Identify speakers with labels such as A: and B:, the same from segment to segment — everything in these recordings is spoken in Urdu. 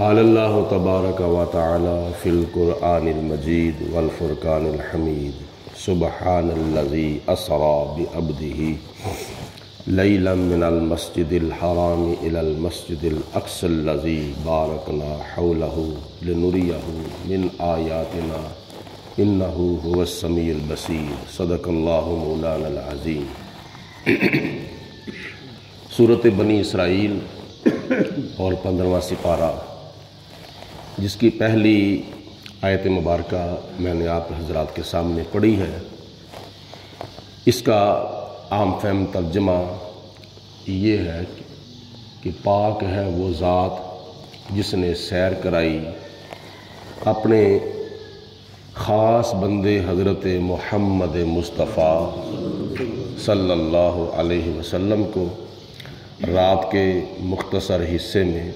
A: قال اللہ تبارک و تعالی فی القرآن المجید والفرقان الحمید سبحان الذی اسری بعبدہ لیلا من المسجد الحرام الی المسجد الاقصی الذی بارکنا حولہ لنریہ من آیاتنا انہ هو السمیع البصیر صدق اللہ مولانا العظیم۔ سورۃ بنی اسرائیل اور 15واں سپارہ، جس کی پہلی آیت مبارکہ میں نے آپ حضرات کے سامنے پڑھی ہے، اس کا عام فہم ترجمہ یہ ہے کہ پاک ہے وہ ذات جس نے سیر کرائی اپنے خاص بندے حضرت محمد مصطفیٰ صلی اللہ علیہ وسلم کو رات کے مختصر حصے میں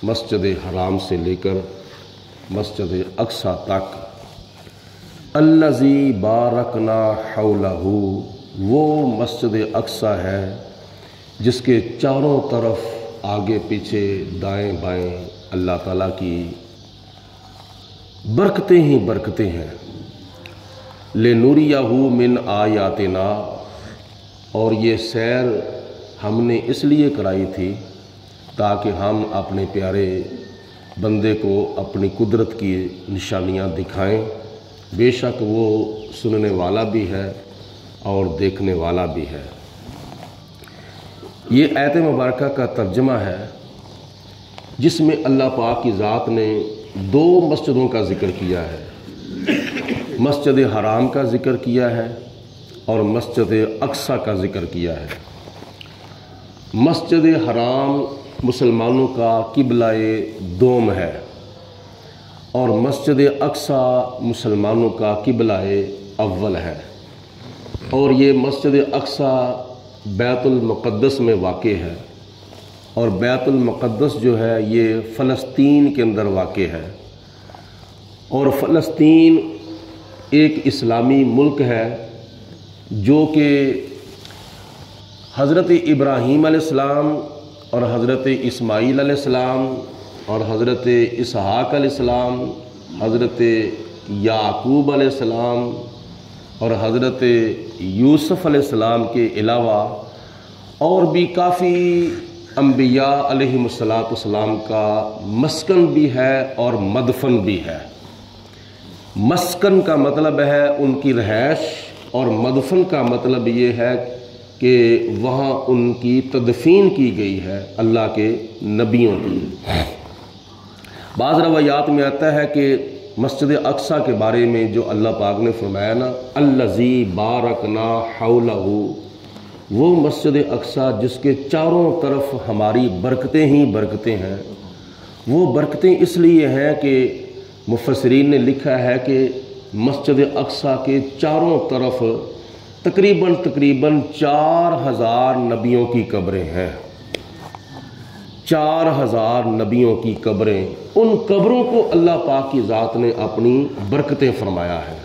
A: مسجد حرام سے لے کر مسجد اقصی تک، الذی بارکنا حولہ، وہ مسجد اقصی ہے جس کے چاروں طرف آگے پیچھے دائیں بائیں اللہ تعالیٰ کی برکتیں ہی برکتیں ہیں۔ لنریہ من آیاتنا، اور یہ سیر ہم نے اس لیے کرائی تھی تاکہ ہم اپنے پیارے بندے کو اپنی قدرت کی نشانیاں دکھائیں۔ بے شک وہ سننے والا بھی ہے اور دیکھنے والا بھی ہے۔ یہ آیت مبارکہ کا ترجمہ ہے جس میں اللہ پاک کی ذات نے دو مسجدوں کا ذکر کیا ہے، مسجد حرام کا ذکر کیا ہے اور مسجد اقصی کا ذکر کیا ہے۔ مسجد حرام مسلمانوں کا قبلہ دوم ہے اور مسجد اقصی مسلمانوں کا قبلہ اول ہے، اور یہ مسجد اقصی بیت المقدس میں واقع ہے، اور بیت المقدس جو ہے یہ فلسطین کے اندر واقع ہے، اور فلسطین ایک اسلامی ملک ہے جو کہ حضرت ابراہیم علیہ السلام اور حضرت اسماعیل علیہ السلام اور حضرت اسحاق علیہ السلام، حضرت یعقوب علیہ السلام اور حضرت یوسف علیہ السلام کے علاوہ اور بھی کافی انبیاء علیہم السلام کا مسکن بھی ہے اور مدفن بھی ہے۔ مسکن کا مطلب ہے ان کی رہائش، اور مدفن کا مطلب یہ ہے کہ وہاں ان کی تدفین کی گئی ہے اللہ کے نبیوں کی۔ بعض روایات میں آتا ہے کہ مسجد اقصی کے بارے میں جو اللہ پاک نے فرمایا نا، الذی بارکنا حولہ، وہ مسجد اقصی جس کے چاروں طرف ہماری برکتیں ہی برکتیں ہیں۔ وہ برکتیں اس لیے ہیں کہ مفسرین نے لکھا ہے کہ مسجد اقصی کے چاروں طرف تقریباً 4000 نبیوں کی قبریں ہیں۔ 4000 نبیوں کی قبریں، ان قبروں کو اللہ پاک کی ذات نے اپنی برکتیں فرمایا ہے۔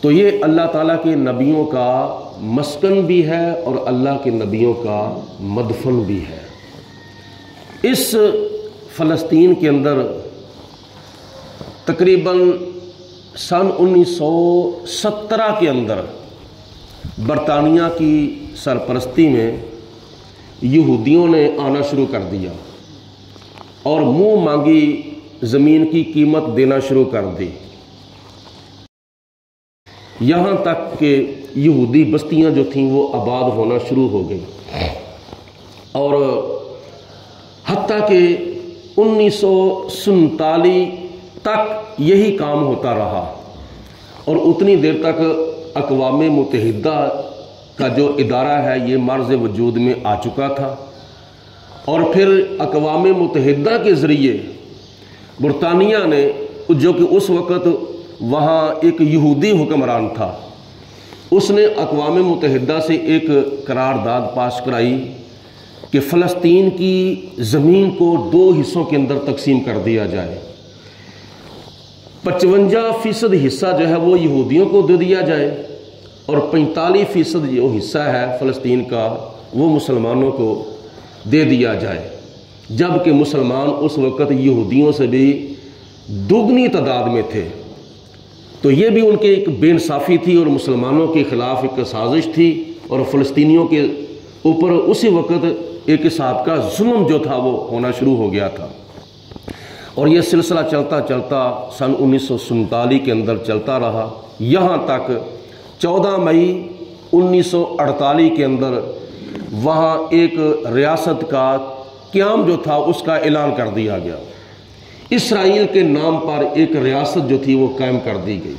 A: تو یہ اللہ تعالیٰ کے نبیوں کا مسکن بھی ہے اور اللہ کے نبیوں کا مدفن بھی ہے۔ اس فلسطین کے اندر تقریباً سن 1917 کے اندر برطانیہ کی سرپرستی میں یہودیوں نے آنا شروع کر دیا اور منہ مانگی زمین کی قیمت دینا شروع کر دی، یہاں تک کہ یہودی بستیاں جو تھیں وہ آباد ہونا شروع ہو گئیں، اور حتیٰ کہ 1947 تک یہی کام ہوتا رہا، اور اتنی دیر تک اقوام متحدہ کا جو ادارہ ہے یہ مرز وجود میں آ چکا تھا، اور پھر اقوام متحدہ کے ذریعے برطانیہ نے، جو کہ اس وقت وہاں ایک یہودی حکمران تھا، اس نے اقوام متحدہ سے ایک قرارداد پاس کرائی کہ فلسطین کی زمین کو 2 حصوں کے اندر تقسیم کر دیا جائے، 55% حصہ جو ہے وہ یہودیوں کو دے دیا جائے، اور 45% جو حصہ ہے فلسطین کا وہ مسلمانوں کو دے دیا جائے۔ جبکہ مسلمان اس وقت یہودیوں سے بھی دگنی تعداد میں تھے۔ تو یہ بھی ان کے ایک بے انصافی تھی اور مسلمانوں کے خلاف ایک سازش تھی، اور فلسطینیوں کے اوپر اسی وقت ایک حساب کا ظلم جو تھا وہ ہونا شروع ہو گیا تھا۔ اور یہ سلسلہ چلتا چلتا سن 1947 کے اندر چلتا رہا، یہاں تک 14 مئی 1948 کے اندر وہاں ایک ریاست کا قیام جو تھا اس کا اعلان کر دیا گیا۔ اسرائیل کے نام پر ایک ریاست جو تھی وہ قائم کر دی گئی،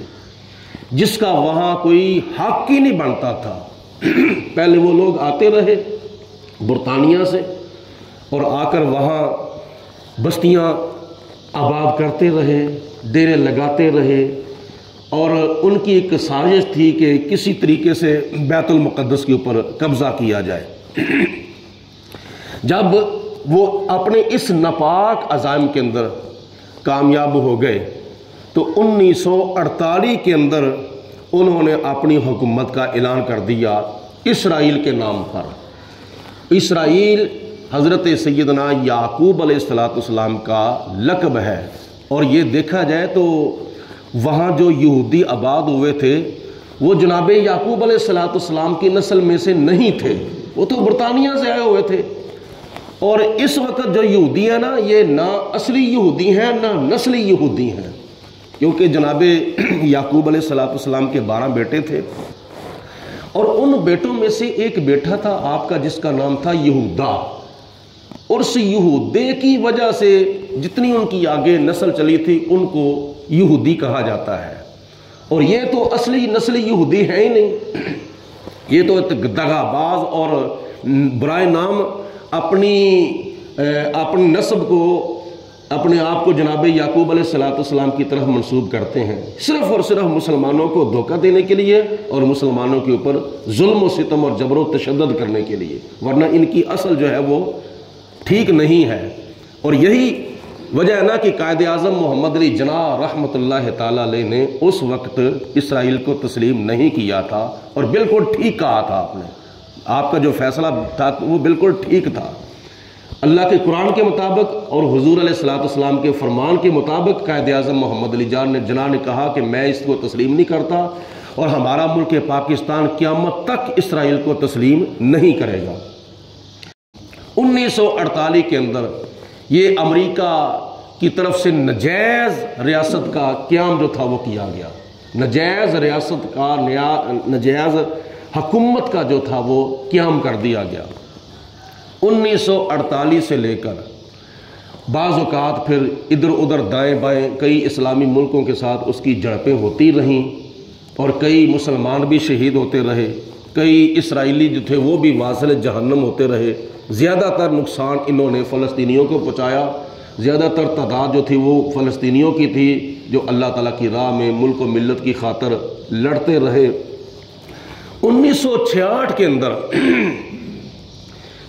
A: جس کا وہاں کوئی حق ہی نہیں بنتا تھا۔ پہلے وہ لوگ آتے رہے برطانیہ سے اور آ کر وہاں بستیاں آباد کرتے رہے، ڈیرے لگاتے رہے، اور ان کی ایک سازش تھی کہ کسی طریقے سے بیت المقدس کے اوپر قبضہ کیا جائے۔ جب وہ اپنے اس ناپاک عزائم کے اندر کامیاب ہو گئے تو 1948 کے اندر انہوں نے اپنی حکومت کا اعلان کر دیا اسرائیل کے نام پر۔ اسرائیل حضرت سیدنا یعقوب علیہ السلام کا لقب ہے، اور یہ دیکھا جائے تو وہاں جو یہودی آباد ہوئے تھے وہ جناب یعقوب علیہ السلام کی نسل میں سے نہیں تھے، وہ تو برطانیہ سے آئے ہوئے تھے۔ اور اس وقت جو یہودی ہیں نا، یہ نہ اصلی یہودی ہیں نہ نسلی یہودی ہیں، کیونکہ جناب یعقوب علیہ السلام کے 12 بیٹے تھے، اور ان بیٹوں میں سے ایک بیٹا تھا آپ کا جس کا نام تھا یہودا، اور اس یہودے کی وجہ سے جتنی ان کی آگے نسل چلی تھی ان کو یہودی کہا جاتا ہے۔ اور یہ تو اصلی نسلی یہودی ہے ہی نہیں، یہ تو دغا باز اور برائے نام اپنی نسب کو، اپنے آپ کو جناب یعقوب علیہ السلام کی طرف منسوب کرتے ہیں، صرف اور صرف مسلمانوں کو دھوکہ دینے کے لیے اور مسلمانوں کے اوپر ظلم و ستم اور جبر و تشدد کرنے کے لیے، ورنہ ان کی اصل جو ہے وہ ٹھیک نہیں ہے۔ اور یہی وجہ ہے نا کہ قائد اعظم محمد علی جناح رحمۃ اللہ تعالی علیہ نے اس وقت اسرائیل کو تسلیم نہیں کیا تھا، اور بالکل ٹھیک کہا تھا آپ نے، آپ کا جو فیصلہ تھا وہ بالکل ٹھیک تھا۔ اللہ کے قرآن کے مطابق اور حضور علیہ السلام کے فرمان کے مطابق قائد اعظم محمد علی جناح نے کہا کہ میں اس کو تسلیم نہیں کرتا، اور ہمارا ملک پاکستان قیامت تک اسرائیل کو تسلیم نہیں کرے گا۔ 1948 کے اندر یہ امریکہ کی طرف سے نجائز ریاست کا قیام جو تھا وہ کیا گیا، نجائز ریاست کا نجائز حکومت کا جو تھا وہ قیام کر دیا گیا۔ 1948 سے لے کر بعض اوقات پھر ادھر ادھر دائیں بائیں کئی اسلامی ملکوں کے ساتھ اس کی جھڑپیں ہوتی رہیں، اور کئی مسلمان بھی شہید ہوتے رہے، کئی اسرائیلی جو تھے وہ بھی واصل جہنم ہوتے رہے۔ زیادہ تر نقصان انہوں نے فلسطینیوں کو پہنچایا، زیادہ تر تعداد جو تھی وہ فلسطینیوں کی تھی جو اللہ تعالیٰ کی راہ میں ملک و ملت کی خاطر لڑتے رہے۔ 1966 کے اندر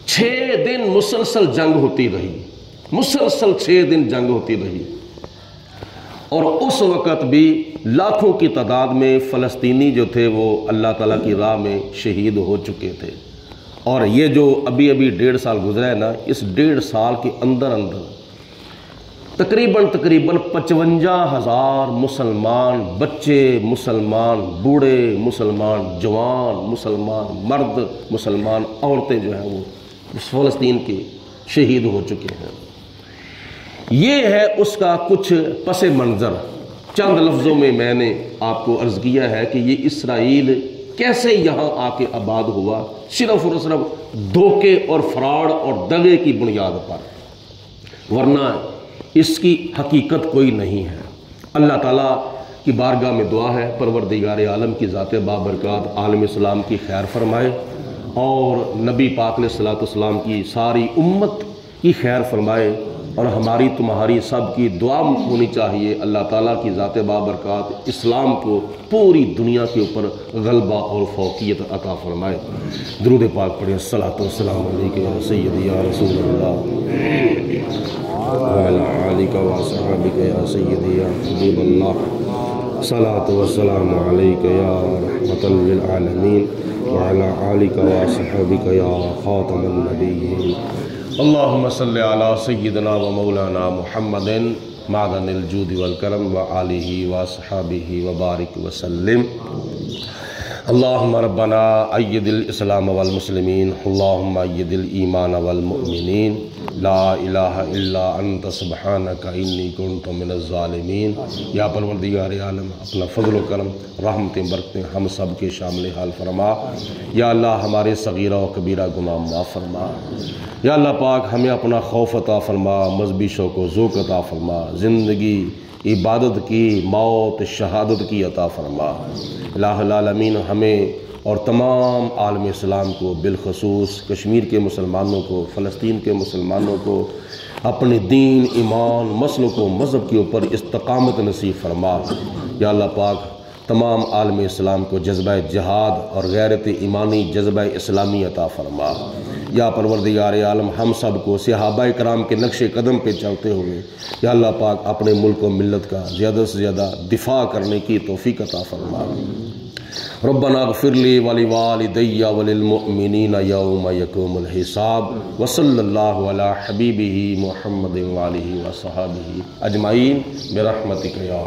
A: 6 دن مسلسل جنگ ہوتی رہی، مسلسل 6 دن جنگ ہوتی رہی، اور اس وقت بھی لاکھوں کی تعداد میں فلسطینی جو تھے وہ اللہ تعالیٰ کی راہ میں شہید ہو چکے تھے۔ اور یہ جو ابھی 1.5 سال گزرا ہے نا، اس 1.5 سال کے اندر تقریباً 55,000 مسلمان بچے، مسلمان بوڑھے، مسلمان جوان، مسلمان مرد، مسلمان عورتیں جو ہیں وہ فلسطین کے شہید ہو چکے ہیں۔ یہ ہے اس کا کچھ پس منظر۔ چند لفظوں میں میں نے آپ کو عرض کیا ہے کہ یہ اسرائیل کیسے یہاں آ کے آباد ہوا، صرف اور صرف دھوکے اور فراڈ اور دغے کی بنیاد پر، ورنہ اس کی حقیقت کوئی نہیں ہے۔ اللہ تعالیٰ کی بارگاہ میں دعا ہے پروردگار عالم کی ذات بابرکات عالم اسلام کی خیر فرمائے، اور نبی پاک علیہ السلام کی ساری امت کی خیر فرمائے، اور ہماری تمہاری سب کی دعا ہونی چاہیے اللہ تعالیٰ کی ذات بابرکات اسلام کو پوری دنیا کے اوپر غلبہ اور فوقیت عطا فرمائے۔ درود پاک پڑھیں، الصلاۃ والسلام علیک یا سیدی یا رسول اللہ وعلی آلک واصحابک یا سیدی یا حبیب اللہ، الصلاۃ والسلام علیک یا رحمۃ للعالمین وعلی آلک واصحابک یا خاتم النبیین اللہم صلی علی سیدنا و مولانا محمد معدن الجود والکرم و آلہ و صحابہ و بارک وسلم اللہم ربنا اید الاسلام والمسلمین اللہم اید الایمان والمؤمنین لا الہ الا انت سبحانک انی کنت من الظالمین۔ یا پروردگار عالم اپنا فضل و کرم رحمتیں برکتیں ہم سب کے شامل حال فرما۔ یا اللہ ہمارے صغیرہ و کبیرہ گناہ معاف فرما۔ یا اللہ پاک ہمیں اپنا خوف عطا فرما، مذہبی شوق و ذوق عطا فرما، زندگی عبادت کی، موت شہادت کی عطا فرما۔ الہ العالمین ہمیں اور تمام عالم اسلام کو، بالخصوص کشمیر کے مسلمانوں کو، فلسطین کے مسلمانوں کو اپنے دین، ایمان، مسلک و مذہب کے اوپر استقامت نصیب فرما۔ یا اللہ پاک تمام عالم اسلام کو جذبہ جہاد اور غیرت ایمانی جذبہ اسلامی عطا فرما۔ یا پروردگار عالم ہم سب کو صحابہ کرام کے نقش قدم پہ چلتے ہوئے یا اللہ پاک اپنے ملک و ملت کا زیادہ سے زیادہ دفاع کرنے کی توفیق عطا فرما۔ ربنا اغفر لی ولوالدی وللمؤمنین یوم یقوم الحساب وصلی اللہ علی حبیبہ محمد وآلہ وصحبہ اجمعین برحمتک یا